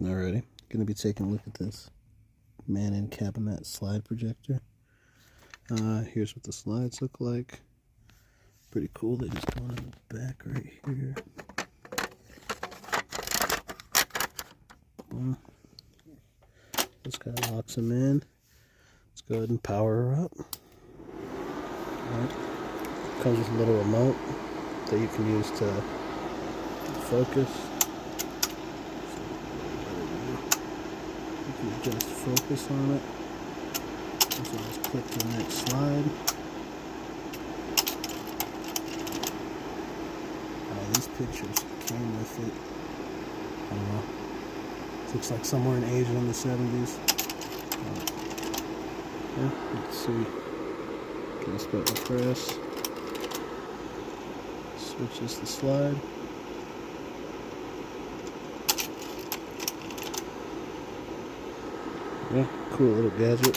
Alrighty, going to be taking a look at this Manon Cabimat slide projector. Here's what the slides look like. Pretty cool. They just go in the back right here. This guy locks them in. Let's go ahead and power her up. Alright. Comes with a little remote that you can use to focus. You can adjust focus on it. So just click the next slide. These pictures came with it. I don't know. It looks like somewhere in Asia in the 70s. Yeah, let's see. Press button press. Switches the slide. Yeah, cool little gadget.